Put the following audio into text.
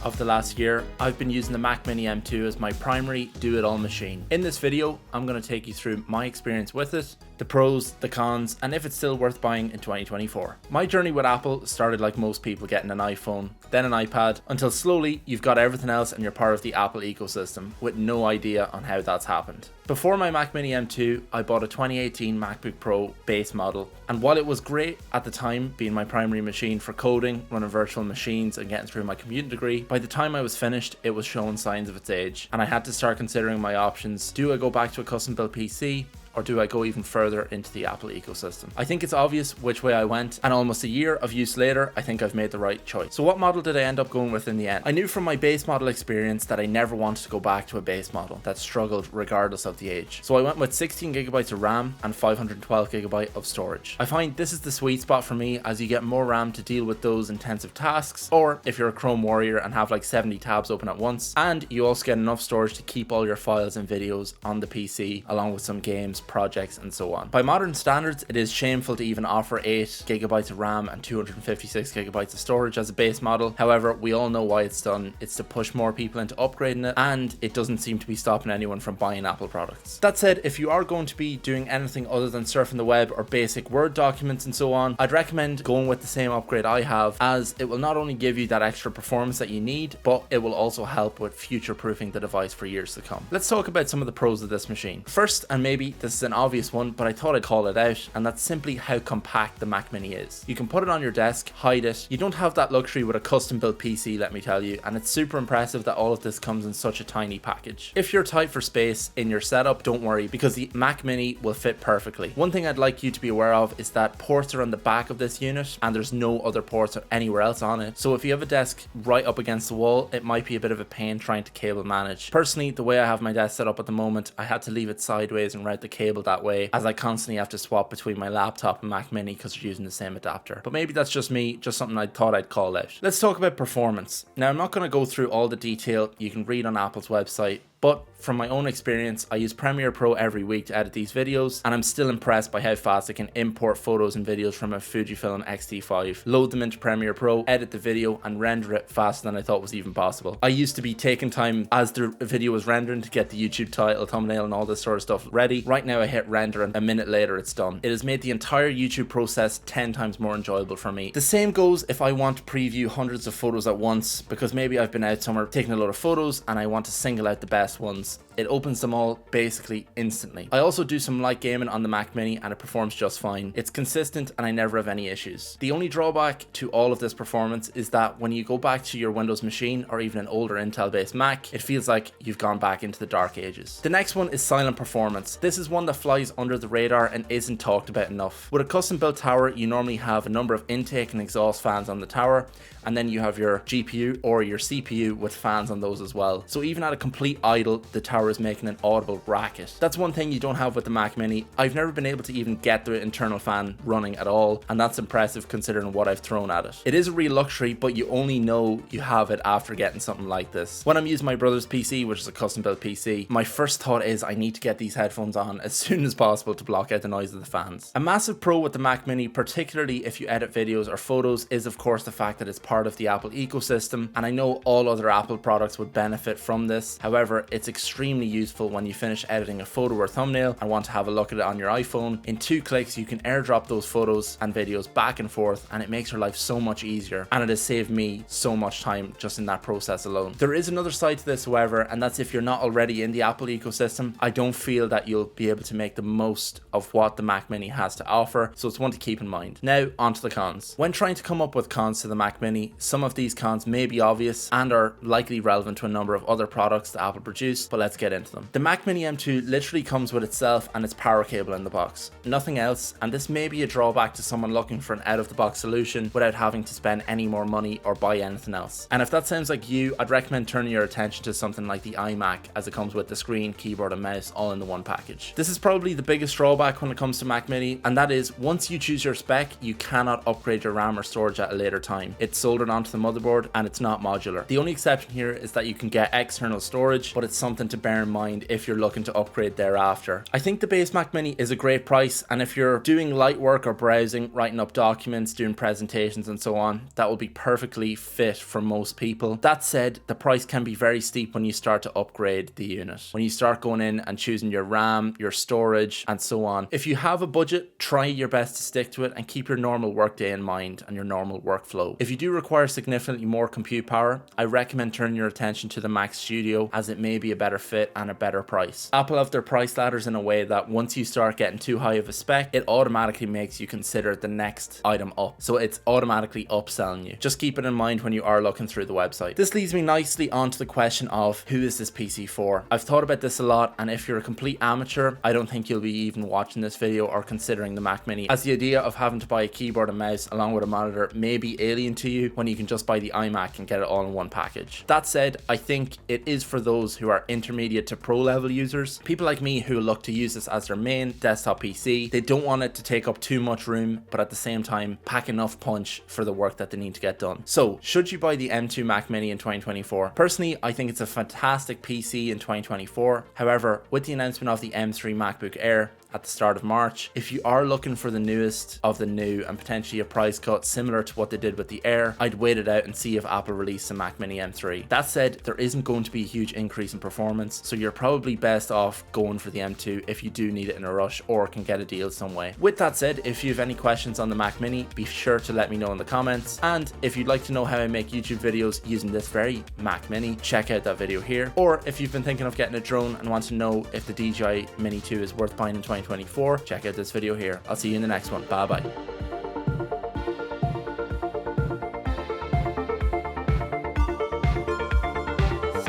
of the last year, I've been using the Mac Mini M2 as my primary do-it-all machine. In this video, I'm going to take you through my experience with it, the pros, the cons, and if it's still worth buying in 2024. My journey with Apple started like most people, getting an iPhone, then an iPad, until slowly you've got everything else and you're part of the Apple ecosystem with no idea on how that's happened. Before my Mac Mini M2, I bought a 2018 MacBook Pro base model, and while it was great at the time, being my primary machine for coding, running virtual machines and getting through my computing degree, by the time I was finished, it was showing signs of its age, and I had to start considering my options. Do I go back to a custom built PC? Or do I go even further into the Apple ecosystem? I think it's obvious which way I went, and almost a year of use later, I think I've made the right choice. So what model did I end up going with in the end? I knew from my base model experience that I never wanted to go back to a base model that struggled regardless of the age. So I went with 16GB of RAM and 512GB of storage. I find this is the sweet spot for me, as you get more RAM to deal with those intensive tasks, or if you're a Chrome warrior and have like 70 tabs open at once, and you also get enough storage to keep all your files and videos on the PC, along with some games, projects, and so on. By modern standards, it is shameful to even offer 8GB of RAM and 256GB of storage as a base model. However, we all know why it's done. It's to push more people into upgrading it, and it doesn't seem to be stopping anyone from buying Apple products. That said, if you are going to be doing anything other than surfing the web or basic Word documents and so on, I'd recommend going with the same upgrade I have, as it will not only give you that extra performance that you need, but it will also help with future-proofing the device for years to come. Let's talk about some of the pros of this machine. First, and maybe this is an obvious one, but I thought I'd call it out, and that's simply how compact the Mac Mini is. You can put it on your desk, hide it. You don't have that luxury with a custom built PC, let me tell you, and it's super impressive that all of this comes in such a tiny package. If you're tight for space in your setup, don't worry, because the Mac Mini will fit perfectly. One thing I'd like you to be aware of is that ports are on the back of this unit, and there's no other ports or anywhere else on it. So if you have a desk right up against the wall, it might be a bit of a pain trying to cable manage. Personally, the way I have my desk set up at the moment, I had to leave it sideways and route the cable that way, as I constantly have to swap between my laptop and Mac Mini because they're using the same adapter. But maybe that's just me, just something I thought I'd call out. Let's talk about performance. Now, I'm not going to go through all the detail you can read on Apple's website, but from my own experience, I use Premiere Pro every week to edit these videos, and I'm still impressed by how fast I can import photos and videos from a Fujifilm X-T5, load them into Premiere Pro, edit the video, and render it faster than I thought was even possible. I used to be taking time as the video was rendering to get the YouTube title, thumbnail, and all this sort of stuff ready. Right now I hit render and a minute later it's done. It has made the entire YouTube process 10 times more enjoyable for me. The same goes if I want to preview hundreds of photos at once, because maybe I've been out somewhere taking a lot of photos and I want to single out the best ones. It opens them all basically instantly. I also do some light gaming on the Mac Mini and it performs just fine. It's consistent and I never have any issues. The only drawback to all of this performance is that when you go back to your Windows machine or even an older Intel based Mac, it feels like you've gone back into the dark ages. The next one is silent performance. This is one that flies under the radar and isn't talked about enough. With a custom built tower, you normally have a number of intake and exhaust fans on the tower, and then you have your GPU or your CPU with fans on those as well. So even at a complete idle, the tower is making an audible racket. That's one thing you don't have with the Mac Mini. I've never been able to even get the internal fan running at all, and that's impressive considering what I've thrown at it. It is a real luxury, but you only know you have it after getting something like this. When I'm using my brother's PC, which is a custom built PC, my first thought is I need to get these headphones on as soon as possible to block out the noise of the fans. A massive pro with the Mac Mini, particularly if you edit videos or photos, is of course the fact that it's part of the Apple ecosystem, and I know all other Apple products would benefit from this. However, it's extremely useful when you finish editing a photo or thumbnail and want to have a look at it on your iPhone. In 2 clicks, you can airdrop those photos and videos back and forth, and it makes your life so much easier, and it has saved me so much time just in that process alone. There is another side to this, however, and that's if you're not already in the Apple ecosystem, I don't feel that you'll be able to make the most of what the Mac Mini has to offer, so it's one to keep in mind. Now, onto the cons. When trying to come up with cons to the Mac Mini, some of these cons may be obvious and are likely relevant to a number of other products that Apple produce, but let's get into them. The Mac Mini M2 literally comes with itself and its power cable in the box. Nothing else, and this may be a drawback to someone looking for an out-of-the-box solution without having to spend any more money or buy anything else. And if that sounds like you, I'd recommend turning your attention to something like the iMac, as it comes with the screen, keyboard, and mouse all in the one package. This is probably the biggest drawback when it comes to Mac Mini, and that is once you choose your spec, you cannot upgrade your RAM or storage at a later time. It's soldered onto the motherboard and it's not modular. The only exception here is that you can get external storage, but it's something to bear bear in mind if you're looking to upgrade thereafter. I think the base Mac Mini is a great price, and if you're doing light work or browsing, writing up documents, doing presentations and so on, that will be perfectly fit for most people. That said, the price can be very steep when you start to upgrade the unit. When you start going in and choosing your RAM, your storage and so on. If you have a budget, try your best to stick to it and keep your normal workday in mind and your normal workflow. If you do require significantly more compute power, I recommend turning your attention to the Mac Studio, as it may be a better fit and a better price. Apple have their price ladders in a way that once you start getting too high of a spec, it automatically makes you consider the next item up. So it's automatically upselling you. Just keep it in mind when you are looking through the website. This leads me nicely onto the question of who is this PC for? I've thought about this a lot, and if you're a complete amateur, I don't think you'll be even watching this video or considering the Mac Mini, as the idea of having to buy a keyboard and mouse along with a monitor may be alien to you when you can just buy the iMac and get it all in one package. That said, I think it is for those who are intermediate to pro level users, people like me who look to use this as their main desktop PC. They don't want it to take up too much room, but at the same time pack enough punch for the work that they need to get done. So should you buy the M2 Mac Mini in 2024? Personally, I think it's a fantastic PC in 2024. However, with the announcement of the M3 MacBook Air at the start of March, if you are looking for the newest of the new and potentially a price cut similar to what they did with the Air, I'd wait it out and see if Apple release a Mac Mini M3. That said, there isn't going to be a huge increase in performance, so you're probably best off going for the M2 if you do need it in a rush or can get a deal some way. With that said, if you have any questions on the Mac Mini, be sure to let me know in the comments, and if you'd like to know how I make YouTube videos using this very Mac Mini, check out that video here. Or if you've been thinking of getting a drone and want to know if the DJI Mini 2 is worth buying in 2024, check out this video here. I'll see you in the next one. Bye bye.